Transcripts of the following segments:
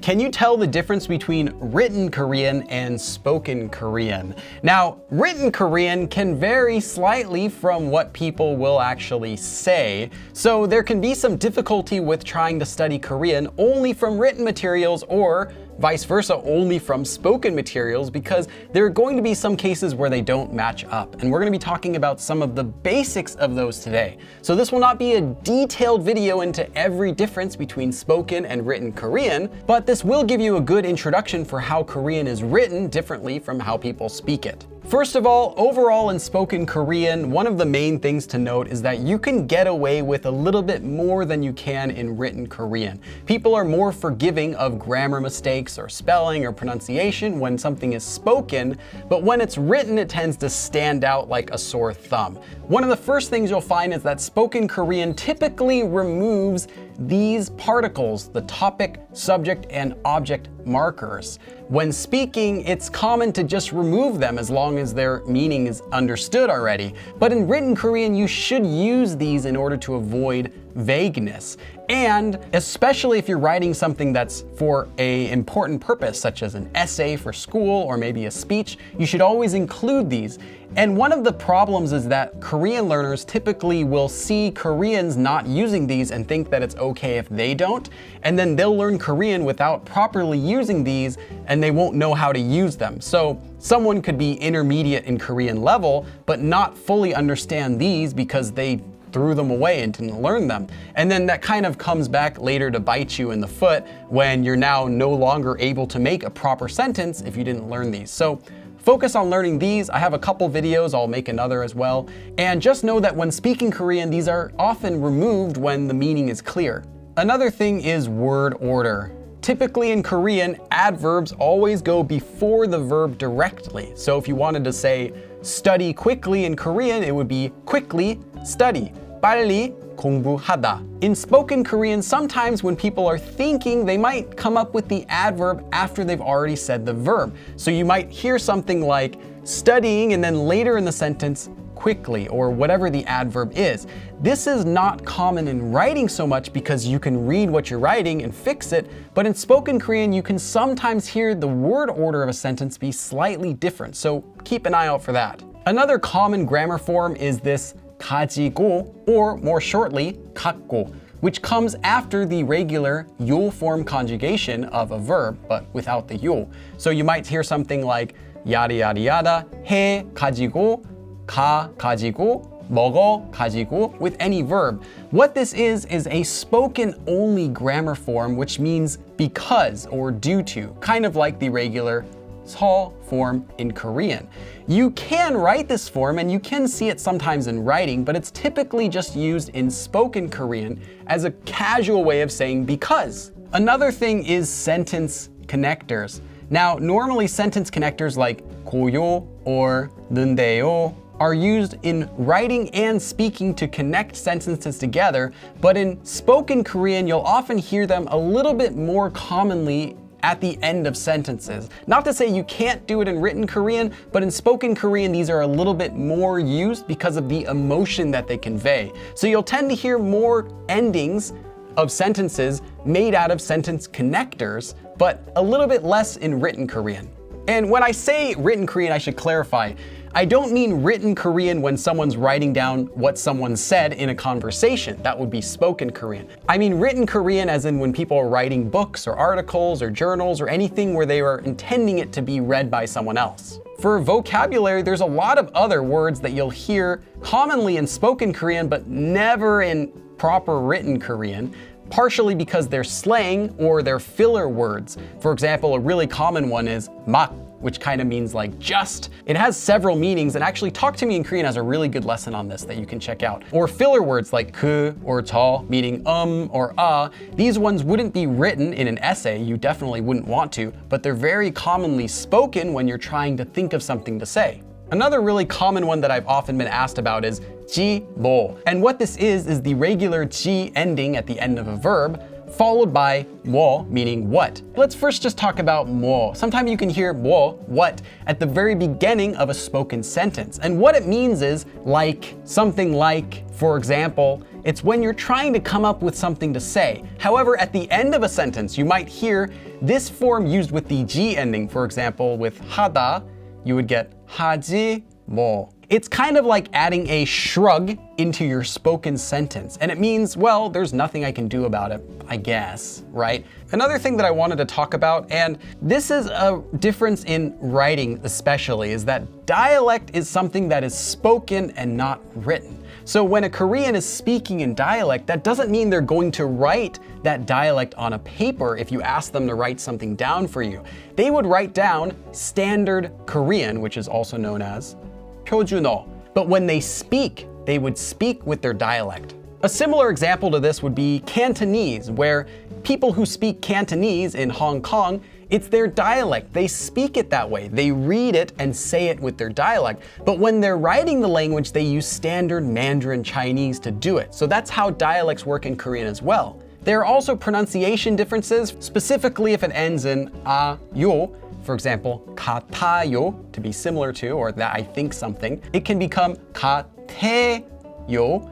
Can you tell the difference between written Korean and spoken Korean? Now, written Korean can vary slightly from what people will actually say, so there can be some difficulty with trying to study Korean only from written materials or vice versa, only from spoken materials, because there are going to be some cases where they don't match up. And we're going to be talking about some of the basics of those today. So this will not be a detailed video into every difference between spoken and written Korean, but this will give you a good introduction for how Korean is written differently from how people speak it. First of all, overall in spoken Korean, one of the main things to note is that you can get away with a little bit more than you can in written Korean. People are more forgiving of grammar mistakes or spelling or pronunciation when something is spoken, but when it's written, it tends to stand out like a sore thumb. One of the first things you'll find is that spoken Korean typically removes these particles, the topic, subject, and object markers. When speaking, it's common to just remove them as long as their meaning is understood already. But in written Korean, you should use these in order to avoid vagueness. And especially if you're writing something that's for an important purpose, such as an essay for school or maybe a speech, you should always include these. And one of the problems is that Korean learners typically will see Koreans not using these and think that it's okay if they don't, and then they'll learn Korean without properly using these and they won't know how to use them. So someone could be intermediate in Korean level, but not fully understand these because they threw them away and didn't learn them. And then that kind of comes back later to bite you in the foot when you're now no longer able to make a proper sentence if you didn't learn these. So focus on learning these. I have a couple videos, I'll make another as well. And just know that when speaking Korean, these are often removed when the meaning is clear. Another thing is word order. Typically in Korean, adverbs always go before the verb directly. So if you wanted to say study quickly in Korean, it would be quickly study. 빨리 공부하다. In spoken Korean, sometimes when people are thinking, they might come up with the adverb after they've already said the verb. So you might hear something like studying and then later in the sentence, quickly, or whatever the adverb is. This is not common in writing so much because you can read what you're writing and fix it, but in spoken Korean, you can sometimes hear the word order of a sentence be slightly different, so keep an eye out for that. Another common grammar form is this 가지고, or more shortly, 갖고, which comes after the regular 요 form conjugation of a verb, but without the 요. So you might hear something like yada yada yada, 해 가지고, 가 가지고, 먹어 가지고, with any verb. What this is a spoken only grammar form, which means because or due to, kind of like the regular 서 form in Korean. You can write this form and you can see it sometimes in writing, but it's typically just used in spoken Korean as a casual way of saying because. Another thing is sentence connectors. Now, normally sentence connectors like 고요 or 는데요 are used in writing and speaking to connect sentences together, but in spoken Korean, you'll often hear them a little bit more commonly at the end of sentences. Not to say you can't do it in written Korean, but in spoken Korean, these are a little bit more used because of the emotion that they convey. So you'll tend to hear more endings of sentences made out of sentence connectors, but a little bit less in written Korean. And when I say written Korean, I should clarify. I don't mean written Korean when someone's writing down what someone said in a conversation. That would be spoken Korean. I mean written Korean as in when people are writing books or articles or journals or anything where they are intending it to be read by someone else. For vocabulary, there's a lot of other words that you'll hear commonly in spoken Korean, but never in proper written Korean, partially because they're slang or they're filler words. For example, a really common one is 막, which kind of means like just. It has several meanings, and actually Talk to Me in Korean has a really good lesson on this that you can check out. Or filler words like 그 or 저, meaning or These ones wouldn't be written in an essay, you definitely wouldn't want to, but they're very commonly spoken when you're trying to think of something to say. Another really common one that I've often been asked about is 지, 뭐. And what this is the regular 지 ending at the end of a verb. followed by 뭐, meaning what. Let's first just talk about 뭐. Sometimes you can hear 뭐, what, at the very beginning of a spoken sentence. And what it means is like, something like, for example, it's when you're trying to come up with something to say. However, at the end of a sentence, you might hear this form used with the G ending. For example, with 하다, you would get 하지 뭐. It's kind of like adding a shrug into your spoken sentence. And it means, well, there's nothing I can do about it, I guess, right? Another thing that I wanted to talk about, and this is a difference in writing especially, is that dialect is something that is spoken and not written. So when a Korean is speaking in dialect, that doesn't mean they're going to write that dialect on a paper if you ask them to write something down for you. They would write down standard Korean, which is also known as 표준어. But when they speak, they would speak with their dialect. A similar example to this would be Cantonese, where people who speak Cantonese in Hong Kong, it's their dialect. They speak it that way. They read it and say it with their dialect. But when they're writing the language, they use standard Mandarin Chinese to do it. So that's how dialects work in Korean as well. There are also pronunciation differences, specifically if it ends in a, yo. For example, 같아요, to be similar to, or that I think something. It can become 같아요.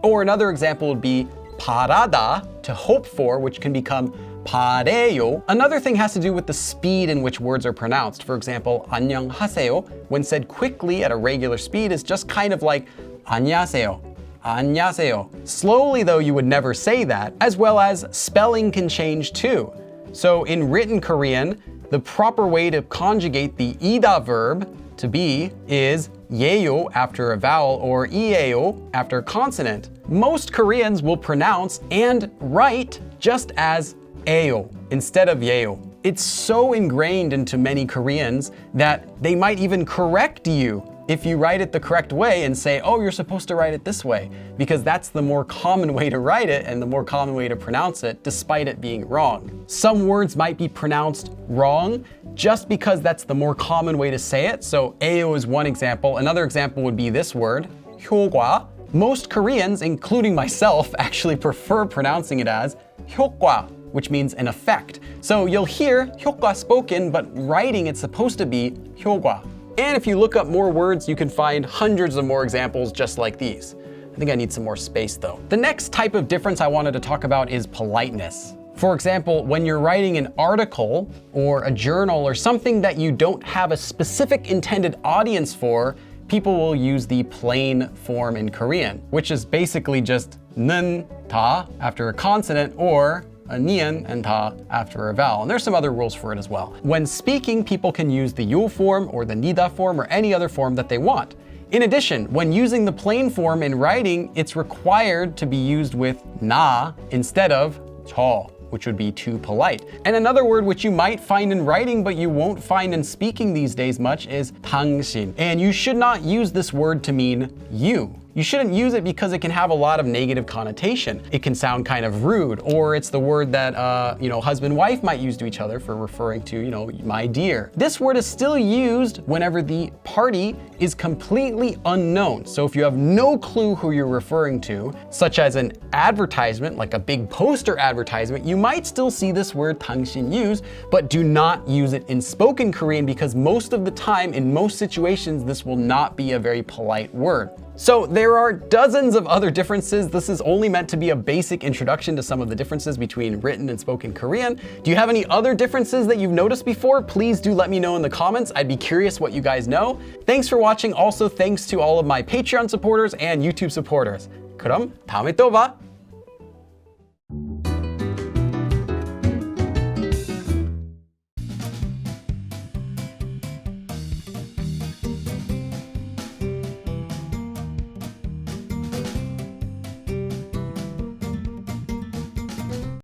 Or another example would be 바라다, to hope for, which can become 바래요. Another thing has to do with the speed in which words are pronounced. For example, 안녕하세요, when said quickly at a regular speed, is just kind of like 안녕하세요. 안녕하세요. Slowly though, you would never say that, as well as spelling can change too. So in written Korean, the proper way to conjugate the ida verb, to be, is 예요 after a vowel or 이에요 after a consonant. Most Koreans will pronounce and write just as 에요 instead of 예요. It's so ingrained into many Koreans that they might even correct you if you write it the correct way and say, oh, you're supposed to write it this way, because that's the more common way to write it and the more common way to pronounce it, despite it being wrong. Some words might be pronounced wrong just because that's the more common way to say it. So 에요 is one example. Another example would be this word, 효과. Most Koreans, including myself, actually prefer pronouncing it as 효과, which means an effect. So you'll hear 효과 spoken, but writing it's supposed to be 효과. And if you look up more words, you can find hundreds of more examples just like these. I think I need some more space though. The next type of difference I wanted to talk about is politeness. For example, when you're writing an article or a journal or something that you don't have a specific intended audience for, people will use the plain form in Korean, which is basically just 는, 다 after a consonant, or a nian and ta after a vowel. And there's some other rules for it as well. When speaking, people can use the yo form or the nida form or any other form that they want. In addition, when using the plain form in writing, it's required to be used with na instead of 저, which would be too polite. And another word which you might find in writing but you won't find in speaking these days much is 당신. And you should not use this word to mean you. You shouldn't use it because it can have a lot of negative connotation. It can sound kind of rude, or it's the word that, husband and wife might use to each other for referring to, my dear. This word is still used whenever the party is completely unknown. So if you have no clue who you're referring to, such as an advertisement, like a big poster advertisement, you might still see this word 당신 used, but do not use it in spoken Korean because most of the time, in most situations, this will not be a very polite word. So there are dozens of other differences. This is only meant to be a basic introduction to some of the differences between written and spoken Korean. Do you have any other differences that you've noticed before? Please do let me know in the comments. I'd be curious what you guys know. Thanks for watching. Also, thanks to all of my Patreon supporters and YouTube supporters. 그럼 다음에 또 봐.